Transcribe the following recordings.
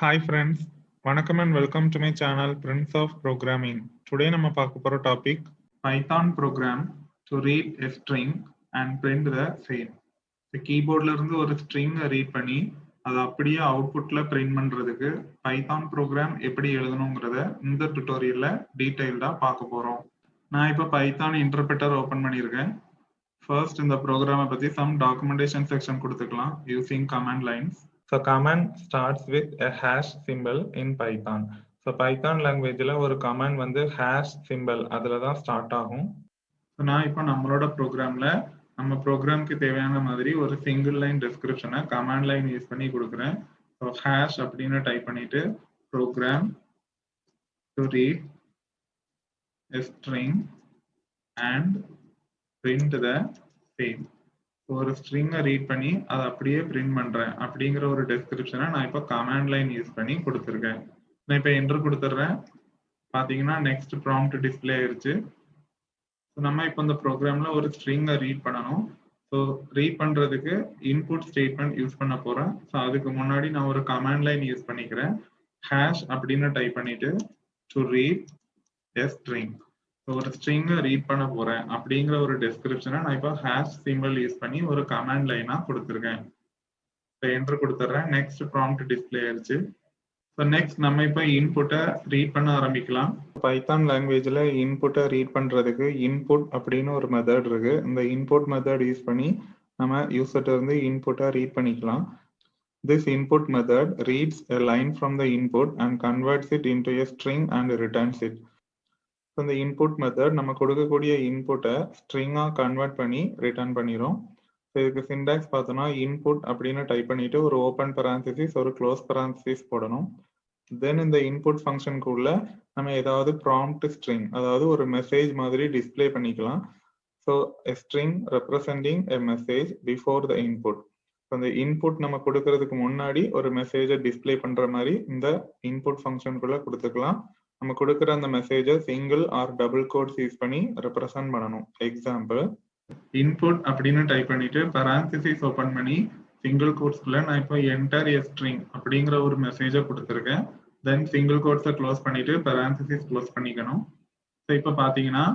Hi friends, வணக்கம் and welcome to my channel Prince of Programming. Today நம்ம பார்க்க போற topic Python program to read a string and print the same. இந்த கீபோர்ட்ல இருந்து ஒரு string read பண்ணி அதை அப்படியே அவுட்புட்ல பிரிண்ட் பண்றதுக்கு பைத்தான் ப்ரோக்ராம் எப்படி எழுதணுங்கிறத இந்த டுட்டோரியல்ல டீடைல்டா பார்க்க போறோம். நான் இப்போ பைத்தான் இன்டர்பிரட்டர் ஓபன் பண்ணியிருக்கேன். ஃபர்ஸ்ட் இந்த ப்ரோக்ராமை பத்தி சம் டாக்குமெண்டேஷன் செக்ஷன் கொடுத்துக்கலாம் using command lines. So command starts with a hash symbol in Python. So Python languageல ஒரு command வந்து hash symbol அதுல தான் ஸ்டார்ட் ஆகும். So நான் இப்போ நம்மளோட ப்ரோக்ராம்ல நம்ம ப்ரோக்ராம்க்கு தேவையான மாதிரி ஒரு சிங்கிள் லைன் டிஸ்கிரிப்ஷனை கமாண்ட் லைன் யூஸ் பண்ணி கொடுக்குறேன். ஸோ ஹேஷ் அப்படின்னு டைப் பண்ணிட்டு program to read a string and print the same. ஒரு ஸ்ட்ரிங்கை ரீட் பண்ணி அதை அப்படியே பிரிண்ட் பண்றேன் அப்படிங்கிற ஒரு டெஸ்கிரிப்ஷனை நான் இப்போ கமாண்ட் லைன் யூஸ் பண்ணி கொடுத்துருக்கேன். நான் இப்போ என்டர் கொடுத்துட்றேன். பார்த்தீங்கன்னா நெக்ஸ்ட் ப்ராம்ப்ட் டிஸ்பிளே ஆயிருச்சு. நம்ம இப்போ இந்த ப்ரோக்ராம்ல ஒரு ஸ்ட்ரிங்கை ரீட் பண்ணணும். ஸோ ரீட் பண்றதுக்கு இன்புட் ஸ்டேட்மெண்ட் யூஸ் பண்ண போறேன். ஸோ அதுக்கு முன்னாடி நான் ஒரு கமாண்ட் லைன் யூஸ் பண்ணிக்கிறேன். ஹேஷ் அப்படின்னு டைப் பண்ணிட்டு டு ரீட் எ ஸ்ட்ரிங். ஒரு ஸ்ட்ரிங்கை ரீட் பண்ண போறேன் அப்படிங்கிற ஒரு டெஸ்கிரிப்ஷனை நான் இப்போ ஹேஷ் சிம்பிள் யூஸ் பண்ணி ஒரு கமாண்ட் லைனா கொடுத்துருக்கேன். என்டர் கொடுத்துட்றேன். நெக்ஸ்ட் ப்ராம்ப்ட் டிஸ்பிளே ஆயிடுச்சு. ஸோ நெக்ஸ்ட் நம்ம இப்போ இன்புட்டை ரீட் பண்ண ஆரம்பிக்கலாம். பைத்தான் லாங்குவேஜ்ல இன்புட்டை ரீட் பண்றதுக்கு இன்புட் அப்படின்னு ஒரு மெத்தட் இருக்கு. இந்த இன்புட் மெத்தட் யூஸ் பண்ணி நம்ம யூசர்ட்ட இருந்து இன்புட்டை ரீட் பண்ணிக்கலாம். This input method reads a line from the input and converts it into a string and returns it. இந்த இன்புட் மெத்தட் நம்ம கொடுக்கக்கூடிய இன்புட்டை ஸ்ட்ரிங்கா கன்வெர்ட் பண்ணி ரிட்டர்ன் பண்ணிடும். இதுக்கு சிண்டாக்ஸ் பார்த்தோம்னா இன்புட் அப்படின்னு டைப் பண்ணிட்டு ஒரு ஓப்பன் பரான்சிசிஸ் ஒரு க்ளோஸ் பரான்சிசிஸ் போடணும். தென் இந்த இன்புட் ஃபங்க்ஷனுக்குள்ள நம்ம ஏதாவது ப்ராம்ப்ட் ஸ்ட்ரிங் அதாவது ஒரு மெசேஜ் மாதிரி டிஸ்பிளே பண்ணிக்கலாம். So a string representing a message before the input. அந்த இன்புட் நம்ம கொடுக்கறதுக்கு முன்னாடி ஒரு மெசேஜை டிஸ்பிளே பண்ற மாதிரி இந்த இன்புட் ஃபங்க்ஷனுக்குள்ள கொடுத்துக்கலாம். நம்ம கொடுக்குற அந்த மெசேஜை single or double quotes use பண்ணி ரெப்ரசன்ட் பண்ணணும். எக்ஸாம்பிள் இன்புட் அப்படின்னு டைப் பண்ணிட்டு பரான்சிசிஸ் ஓபன் பண்ணி சிங்கிள் கோட்ஸ்க்குள்ள நான் இப்போ என்டர் எ ஸ்ட்ரிங் அப்படிங்கிற ஒரு மெசேஜை கொடுத்துருக்கேன். தென் சிங்கிள் கோட்ஸை க்ளோஸ் பண்ணிட்டு பரான்சிசிஸ் க்ளோஸ் பண்ணிக்கணும். ஸோ இப்போ பார்த்தீங்கன்னா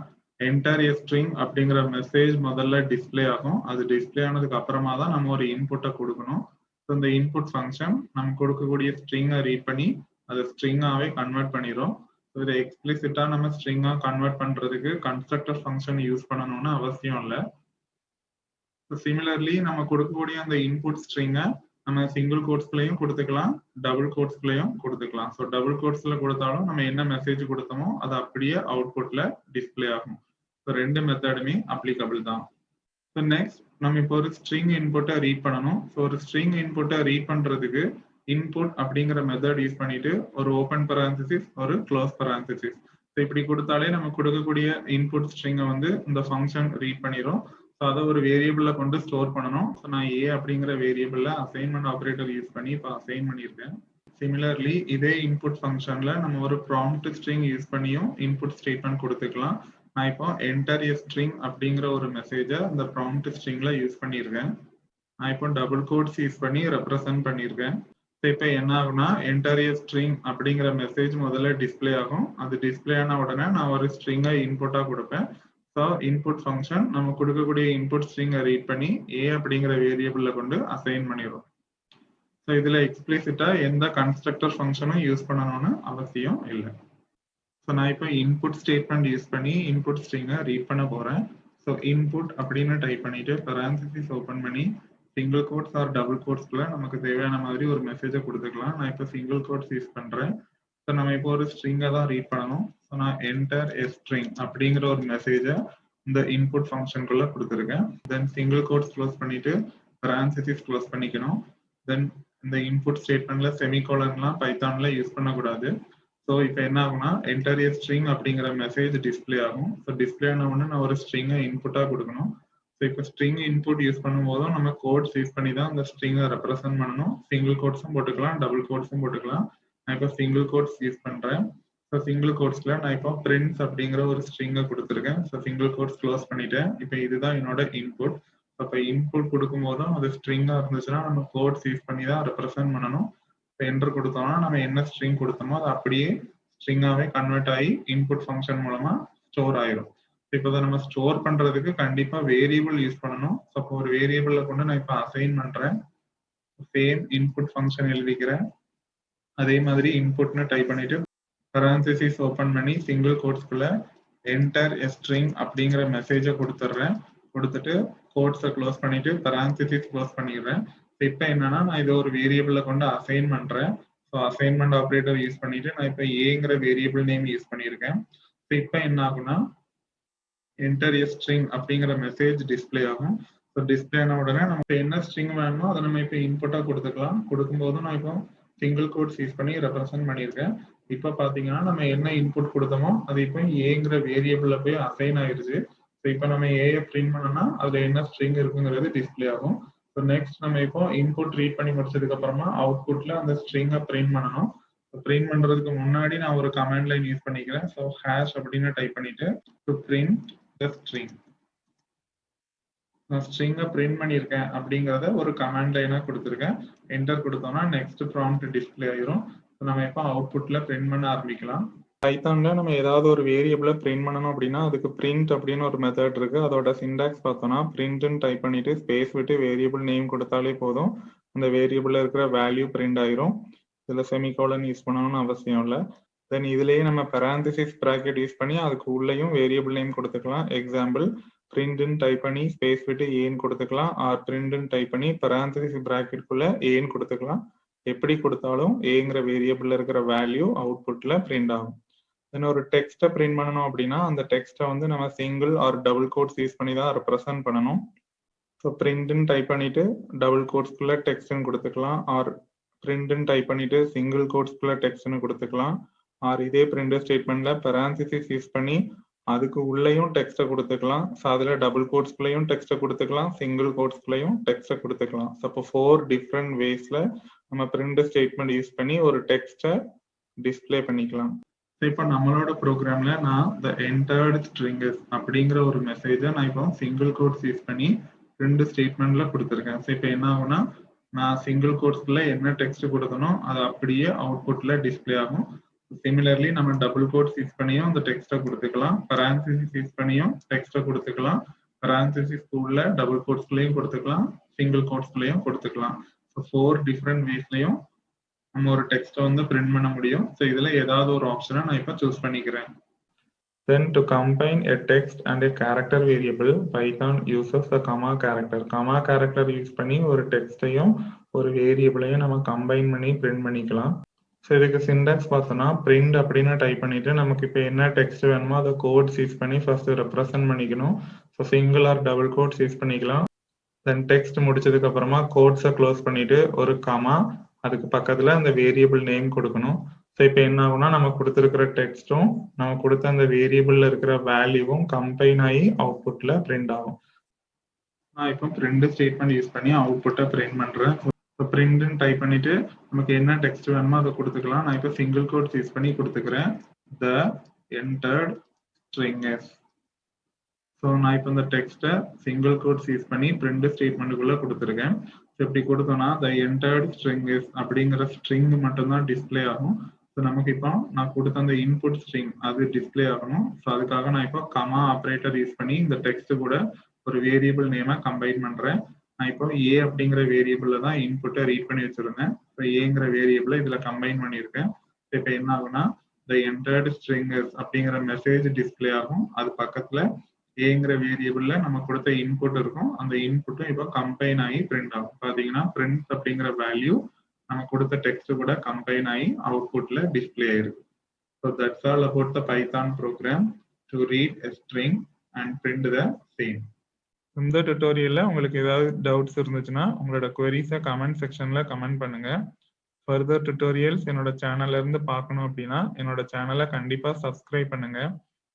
என்டர் எ ஸ்ட்ரிங் அப்படிங்கிற மெசேஜ் முதல்ல டிஸ்பிளே ஆகும். அது டிஸ்பிளே ஆனதுக்கு அப்புறமா தான் நம்ம ஒரு இன்புட்டை கொடுக்கணும். ஸோ இந்த இன்புட் ஃபங்க்ஷன் நம்ம கொடுக்கக்கூடிய ஸ்ட்ரிங்கை ரீட் பண்ணி அதை ஸ்ட்ரிங்காவே கன்வெர்ட் பண்ணிடும். இதை எக்ஸ்பிளிசிட்டா நம்ம ஸ்ட்ரிங்கா கன்வெர்ட் பண்றதுக்கு கன்ஸ்ட்ரக்டர் ஃபங்க்ஷன் யூஸ் பண்ணணும்னு அவசியம் இல்லை. சிமிலர்லி நம்ம கொடுக்கக்கூடிய அந்த இன்புட் ஸ்ட்ரிங்கை நம்ம சிங்கிள் கோட்ஸ்லயும் கொடுத்துக்கலாம், டபுள் கோட்ஸ்லயும் கொடுத்துக்கலாம். ஸோ டபுள் கோட்ஸ்ல கொடுத்தாலும் நம்ம என்ன மெசேஜ் கொடுத்தோமோ அது அப்படியே அவுட்புட்ல டிஸ்பிளே ஆகும். ஸோ ரெண்டு மெத்தடுமே அப்ளிகபிள் தான். ஸோ நெக்ஸ்ட் நம்ம இப்போ ஒரு ஸ்ட்ரிங் இன்புட்டை ரீட் பண்ணணும். ஸோ ஒரு ஸ்ட்ரிங் இன்புட்டை ரீட் பண்றதுக்கு இன்புட் அப்படிங்கிற மெத்தட் யூஸ் பண்ணிட்டு ஒரு ஓப்பன் பரான்சிசிஸ் ஒரு க்ளோஸ் பரான்சிசிஸ். ஸோ இப்படி கொடுத்தாலே நம்ம கொடுக்கக்கூடிய இன்புட் ஸ்ட்ரிங்கை வந்து இந்த ஃபங்க்ஷன் ரீட் பண்ணிடும். ஸோ அதை ஒரு வேரியபிள்ல கொண்டு ஸ்டோர் பண்ணணும். ஸோ நான் ஏ அப்படிங்கிற வேரியபிள்ல அசைன்மெண்ட் ஆப்ரேட்டர் யூஸ் பண்ணி இப்போ அசைன் பண்ணியிருக்கேன். சிமிலர்லி இதே இன்புட் ஃபங்க்ஷன்ல நம்ம ஒரு ப்ராம்ப்ட் ஸ்ட்ரிங் யூஸ் பண்ணியும் இன்புட் ஸ்டேட்மெண்ட் கொடுத்துக்கலாம். நான் இப்போ என்டர் எ ஸ்ட்ரிங் அப்படிங்கிற ஒரு மெசேஜை இந்த ப்ராம்ப்ட் ஸ்ட்ரிங்ல யூஸ் பண்ணியிருக்கேன். நான் இப்போ டபுள் கோட்ஸ் யூஸ் பண்ணி ரெப்ரசன்ட் பண்ணியிருக்கேன். இப்போ என்ன ஆகும்னா என்டர் எ ஸ்ட்ரிங் அப்படிங்கிற மெசேஜ் முதல்ல டிஸ்பிளே ஆகும். அது டிஸ்பிளே ஆன உடனே நான் ஒரு ஸ்ட்ரிங்கை இன்புட்டா கொடுப்பேன். ஸோ இன்புட் ஃபங்க்ஷன் நம்ம கொடுக்கக்கூடிய இன்புட் ஸ்ட்ரிங்கை ரீட் பண்ணி ஏ அப்படிங்கிற வேரியபிள்ல கொண்டு அசைன் பண்ணிடும். ஸோ இதுல எக்ஸ்பிளிசிட்டா எந்த கன்ஸ்ட்ரக்டர் ஃபங்க்ஷனும் யூஸ் பண்ணணும்னு அவசியம் இல்லை. ஸோ நான் இப்போ இன்புட் ஸ்டேட்மெண்ட் யூஸ் பண்ணி இன்புட் ஸ்ட்ரிங்கை ரீட் பண்ண போறேன். ஸோ இன்புட் அப்படின்னு டைப் பண்ணிட்டு பரான்சிசிஸ் ஓபன் பண்ணி சிங்கிள் கோட்ஸ் ஆர் டபுள் கோட்ஸ்க்குள்ள நமக்கு தேவையான மாதிரி ஒரு மெசேஜை கொடுத்துக்கலாம். நான் இப்போ சிங்கிள் கோட்ஸ் யூஸ் பண்றேன். ஸோ நம்ம இப்போ ஒரு ஸ்ட்ரிங்கை தான் ரீட் பண்ணணும். ஸோ நான் என்டர் எ ஸ்ட்ரிங் அப்படிங்கிற ஒரு மெசேஜை இந்த இன்புட் ஃபங்க்ஷனுக்குள்ள கொடுத்துருக்கேன். தென் சிங்கிள் கோட்ஸ் க்ளோஸ் பண்ணிட்டு பரான்சிசிஸ் க்ளோஸ் பண்ணிக்கணும். தென் இந்த இன்புட் ஸ்டேட்மெண்ட்ல செமிகோலன்லாம் பைத்தான்ல யூஸ் பண்ணக்கூடாது. ஸோ இப்போ என்ன ஆகும்னா என்டர் எ ஸ்ட்ரிங் அப்படிங்கிற மெசேஜ் டிஸ்பிளே ஆகும். ஸோ டிஸ்பிளே ஆன உடனே நான் ஒரு ஸ்ட்ரிங்கை இன்புட்டா கொடுக்கணும். ஸோ இப்போ ஸ்ட்ரிங் இன்புட் யூஸ் பண்ணும்போதும் நம்ம கோட்ஸ் யூஸ் பண்ணி தான் அந்த ஸ்ட்ரிங்கை ரெப்ரசென்ட் பண்ணணும். சிங்கிள் கோட்ஸும் போட்டுக்கலாம், டபுள் கோட்ஸும் போட்டுக்கலாம். நான் இப்போ சிங்கிள் கோட்ஸ் யூஸ் பண்றேன். ஸோ சிங்கிள் கோட்ஸ்ல நான் இப்போ பிரிண்ட்ஸ் அப்படிங்கிற ஒரு ஸ்ட்ரிங்கை கொடுத்துருக்கேன். ஸோ சிங்கிள் கோட்ஸ் க்ளோஸ் பண்ணிட்டேன். இப்போ இதுதான் என்னோட இன்புட். இப்போ இன்புட் கொடுக்கும் போதும் அது ஸ்ட்ரிங்கா இருந்துச்சுன்னா நம்ம கோட்ஸ் யூஸ் பண்ணி தான் ரெப்ரசென்ட் பண்ணணும். என்டர் கொடுத்தோம்னா நம்ம என்ன ஸ்ட்ரிங் கொடுத்தோமோ அது அப்படியே ஸ்ட்ரிங்காவே கன்வெர்ட் ஆகி இன்புட் ஃபங்க்ஷன் மூலமா ஸ்டோர் ஆயிரும். இப்போ இதை நம்ம ஸ்டோர் பண்றதுக்கு கண்டிப்பா வேரியபிள் யூஸ் பண்ணணும். ஸோ அப்போ ஒரு வேரியபிளை கொண்டு நான் இப்போ அசைன் பண்றேன். சேம் இன்புட் ஃபங்க்ஷன் எழுதிக்கிறேன். அதே மாதிரி இன்புட்னு டைப் பண்ணிட்டு parenthesis ஓபன் பண்ணி சிங்கிள் கோட்ஸ்குள்ள என்டர் எ ஸ்ட்ரிங் அப்படிங்கிற மெசேஜை கொடுத்துட்றேன். கொடுத்துட்டு கோட்ஸை க்ளோஸ் பண்ணிட்டு parenthesis க்ளோஸ் பண்ணிடுறேன். இப்போ என்னன்னா நான் இதை ஒரு வேரியபிளை கொண்டு அசைன் பண்றேன். ஸோ அசைன்மெண்ட் ஆப்ரேட்டர் யூஸ் பண்ணிட்டு நான் இப்போ ஏங்கிற வேரியபிள் நேம் யூஸ் பண்ணியிருக்கேன். இப்போ என்ன ஆகும்னா என்டர் எ ஸ்ட்ரிங் அப்படிங்கிற மெசேஜ் டிஸ்பிளே ஆகும். ஸோ டிஸ்பிளே ஆன உடனே நம்ம என்ன ஸ்ட்ரிங் வேணுமோ அதை நம்ம இப்போ இன்புட்டா கொடுத்துக்கலாம். கொடுக்கும்போது நான் இப்போ சிங்கிள் கோட்ஸ் யூஸ் பண்ணி ரெப்ரசென்ட் பண்ணியிருக்கேன். இப்போ பார்த்தீங்கன்னா நம்ம என்ன இன்புட் கொடுத்தோமோ அது இப்போ ஏங்கிற வேரியபிள்ல போய் அசைன் ஆயிருச்சு. ஸோ இப்போ நம்ம ஏஐ பிரிண்ட் பண்ணோம்னா அதுல என்ன ஸ்ட்ரிங் இருக்குங்கிறது டிஸ்பிளே ஆகும். ஸோ நெக்ஸ்ட் நம்ம இப்போ இன்புட் ரீட் பண்ணி முடிச்சதுக்கு அப்புறமா அவுட்புட்ல அந்த ஸ்ட்ரிங்கை பிரிண்ட் பண்ணணும். பிரிண்ட் பண்றதுக்கு முன்னாடி நான் ஒரு கமாண்ட் லைன் யூஸ் பண்ணிக்கிறேன். ஸோ ஹேஷ் அப்படின்னு டைப் பண்ணிட்டு டு பிரிண்ட் த ஸ்ட்ரிங். நான் ஸ்ட்ரிங்கை பிரிண்ட் பண்ணியிருக்கேன் அப்படிங்கிறத ஒரு கமாண்ட் லைனா கொடுத்துருக்கேன். என்டர் கொடுத்தோம்னா நெக்ஸ்ட் ப்ராம்ப்ட் டிஸ்பிளே ஆயிரும். நம்ம இப்போ அவுட்புட்ல பிரிண்ட் பண்ண ஆரம்பிக்கலாம். பைத்தான்ல நம்ம ஏதாவது ஒரு வேரியபிளை பிரிண்ட் பண்ணணும் அப்படின்னா அதுக்கு பிரிண்ட் அப்படின்னு ஒரு மெத்தட் இருக்கு. அதோட சிண்டாக்ஸ் பார்த்தோம்னா பிரிண்ட்னு டைப் பண்ணிட்டு ஸ்பேஸ் விட்டு வேரியபிள் நேம் கொடுத்தாலே போதும். அந்த வேரியபிள்ல இருக்கிற வேல்யூ பிரிண்ட் ஆயிரும். இதுல செமிகோலன் யூஸ் பண்ணணும்னு அவசியம் இல்லை. தென் இதுலயே நம்ம parenthesis bracket யூஸ் பண்ணி அதுக்கு உள்ளேயும் வேரியபிள் நேம் கொடுத்துக்கலாம். எக்ஸாம்பிள் பிரிண்ட்னு டைப் பண்ணி ஸ்பேஸ் விட்டு ஏன்னு கொடுத்துக்கலாம். ஆர் பிரிண்ட்னு டைப் பண்ணி parenthesis bracket குள்ள ஏன்னு கொடுத்துக்கலாம். எப்படி கொடுத்தாலும் ஏங்கிற வேரியபிள்ல இருக்கிற வேல்யூ அவுட்புட்ல பிரிண்ட் ஆகும். தென் ஒரு டெக்ஸ்ட்டை பிரிண்ட் பண்ணணும் அப்படின்னா அந்த டெக்ஸ்ட்டை வந்து நம்ம single or double quotes use பண்ணி தான் ரெப்ரசென்ட் பண்ணணும். ஸோ பிரிண்ட்னு டைப் பண்ணிட்டு டபுள் கோட்ஸ்குள்ள டெக்ஸ்ட்னு கொடுத்துக்கலாம். ஆர் பிரிண்ட்னு டைப் பண்ணிட்டு சிங்கிள் கோட்ஸ்குள்ள டெக்ஸ்ட்னு கொடுத்துக்கலாம். ஆர் இதே பிரிண்ட் ஸ்டேட்மெண்ட்ல parenthesis யூஸ் பண்ணி அதுக்கு உள்ளேயும் டெக்ஸ்ட்டை கொடுத்துக்கலாம். ஸோ அதில் டபுள் கோட்ஸ்குள்ளேயும் டெக்ஸ்ட்டை கொடுத்துக்கலாம், சிங்கிள் கோட்ஸ்குள்ளேயும் டெக்ஸ்ட்டை கொடுத்துக்கலாம். ஸோ அப்போ 4 டிஃப்ரெண்ட் வேஸ்ல நம்ம பிரிண்ட் ஸ்டேட்மெண்ட் யூஸ் பண்ணி ஒரு டெக்ஸ்ட்டை டிஸ்பிளே பண்ணிக்கலாம். இப்போ நம்மளோட ப்ரோக்ராம்ல நான் the entered string is அப்படிங்கிற ஒரு மெசேஜை நான் இப்போ சிங்கிள் கோட்ஸ் யூஸ் பண்ணி ரெண்டு ஸ்டேட்மெண்ட்ல கொடுத்துருக்கேன். ஸோ இப்போ என்ன ஆகும்னா நான் சிங்கிள் கோட்ஸ்குள்ள என்ன டெக்ஸ்ட் கொடுத்தனோ அது அப்படியே அவுட்புட்ல டிஸ்பிளே ஆகும். சிமிலர்லி நம்ம டபுள் கோட்ஸ் யூஸ் பண்ணியும் அந்த டெக்ஸ்ட்டை கொடுத்துக்கலாம், parenthesis யூஸ் பண்ணியும் டெக்ஸ்ட்டை கொடுத்துக்கலாம், parenthesis உள்ள டபுள் கோட்ஸ்குள்ளேயும் கொடுத்துக்கலாம், சிங்கிள் கோட்ஸ்குள்ளேயும் கொடுத்துக்கலாம். ஸோ 4 டிஃப்ரெண்ட் வேஸ்லயும் நம்ம ஒரு டெக்ஸ்ட்டை வந்து பிரிண்ட் பண்ண முடியும். ஸோ இதுல ஏதாவது ஒரு ஆப்ஷனை நான் இப்போ சூஸ் பண்ணிக்கிறேன். Then to combine a text and a character variable, Python uses a comma character. Comma character use பண்ணி ஒரு டெக்ஸ்டையும் ஒரு வேரியபிளையும் நம்ம கம்பைன் பண்ணி பிரிண்ட் பண்ணிக்கலாம். ஸோ இதுக்கு சிண்டாக்ஸ் பார்த்தோம்னா பிரிண்ட் அப்படின்னு டைப் பண்ணிட்டு நமக்கு இப்போ என்ன டெக்ஸ்ட் வேணுமோ அதை கோட்ஸ் யூஸ் பண்ணி ஃபர்ஸ்ட் ரெப்ரசென்ட் பண்ணிக்கணும். So single or double quotes use பண்ணிக்கலாம். தென் டெக்ஸ்ட் முடிச்சதுக்கு அப்புறமா கோட்ஸை க்ளோஸ் பண்ணிட்டு ஒரு கமா அதுக்கு பக்கத்துல அந்த வேரியபிள் நேம் கொடுக்கணும். ஸோ இப்போ என்ன ஆகும்னா நம்ம கொடுத்துருக்கிற டெக்ஸ்ட்டும் நம்ம கொடுத்த அந்த வேரியபிள்ல இருக்கிற வேல்யூவும் கம்பைன் ஆகி அவுட்புட்ல பிரிண்ட் ஆகும். நான் இப்போ பிரிண்ட் ஸ்டேட்மெண்ட் யூஸ் பண்ணி அவுட்புட்டை பிரிண்ட் பண்றேன். இப்போ பிரிண்ட்னு டைப் பண்ணிட்டு நமக்கு என்ன டெக்ஸ்ட் வேணுமோ அதை கொடுத்துக்கலாம். நான் இப்போ சிங்கிள் கோட்ஸ் யூஸ் பண்ணி கொடுத்துக்கிறேன். the entered string is. So நான் இப்போ இந்த டெக்ஸ்ட்டை சிங்கிள் கோட்ஸ் யூஸ் பண்ணி பிரிண்ட் ஸ்டேட்மெண்ட்டுக்குள்ள கொடுத்துருக்கேன். ஸோ இப்படி கொடுத்தோம்னா the entered string is அப்படிங்கிற ஸ்ட்ரிங் மட்டும்தான் டிஸ்பிளே ஆகும். ஸோ நமக்கு இப்போ நான் கொடுத்த அந்த இன்புட் ஸ்ட்ரிங் அது டிஸ்பிளே ஆகணும். ஸோ அதுக்காக நான் இப்போ கமா ஆப்ரேட்டர் யூஸ் பண்ணி இந்த டெக்ஸ்ட் கூட ஒரு வேரியபிள் நேமை கம்பைன் பண்றேன். நான் இப்போ ஏ அப்படிங்கிற வேரியபிள்ல தான் இன்புட்டை ரீட் பண்ணி வச்சிருந்தேன். இப்போ ஏங்கிற வேரியபிளை இதுல கம்பைன் பண்ணியிருக்கேன். இப்போ என்ன ஆகும்னா the entered string is அப்படிங்கிற மெசேஜ் டிஸ்பிளே ஆகும். அது பக்கத்துல ஏங்கிற வேரியபிள்ல நம்ம கொடுத்த இன்புட் இருக்கும். அந்த இன்புட்டும் இப்போ கம்பைன் ஆகி பிரிண்ட் ஆகும். பாத்தீங்கன்னா பிரிண்ட் அப்படிங்கிற வேல்யூ நம்ம கொடுத்த டெக்ஸ்ட் கூட கம்பைன் ஆகி அவுட்புட்ல டிஸ்பிளே ஆயிருக்கு. So that's all about the Python program to read a string and print the same. இந்த டுட்டோரியல்ல உங்களுக்கு ஏதாவது டவுட்ஸ் இருந்துச்சுன்னா உங்களோட குவரிஸை கமெண்ட் செக்ஷன்ல கமெண்ட் பண்ணுங்க. ஃபர்தர் டுட்டோரியல்ஸ் என்னோட சேனல்ல இருந்து பார்க்கணும் அப்படின்னா என்னோட சேனலை கண்டிப்பா சப்ஸ்கிரைப் பண்ணுங்க.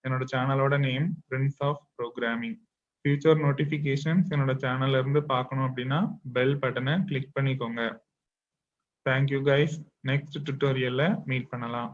என்னோட சேனலோட name prince of programming. Future notifications என்னோட சேனல்ல இருந்து பார்க்கணும் அப்படின்னா பெல் பட்டனை கிளிக் பண்ணிக்கோங்க. Thank you guys. நெக்ஸ்ட் டுட்டோரியல்ல மீட் பண்ணலாம்.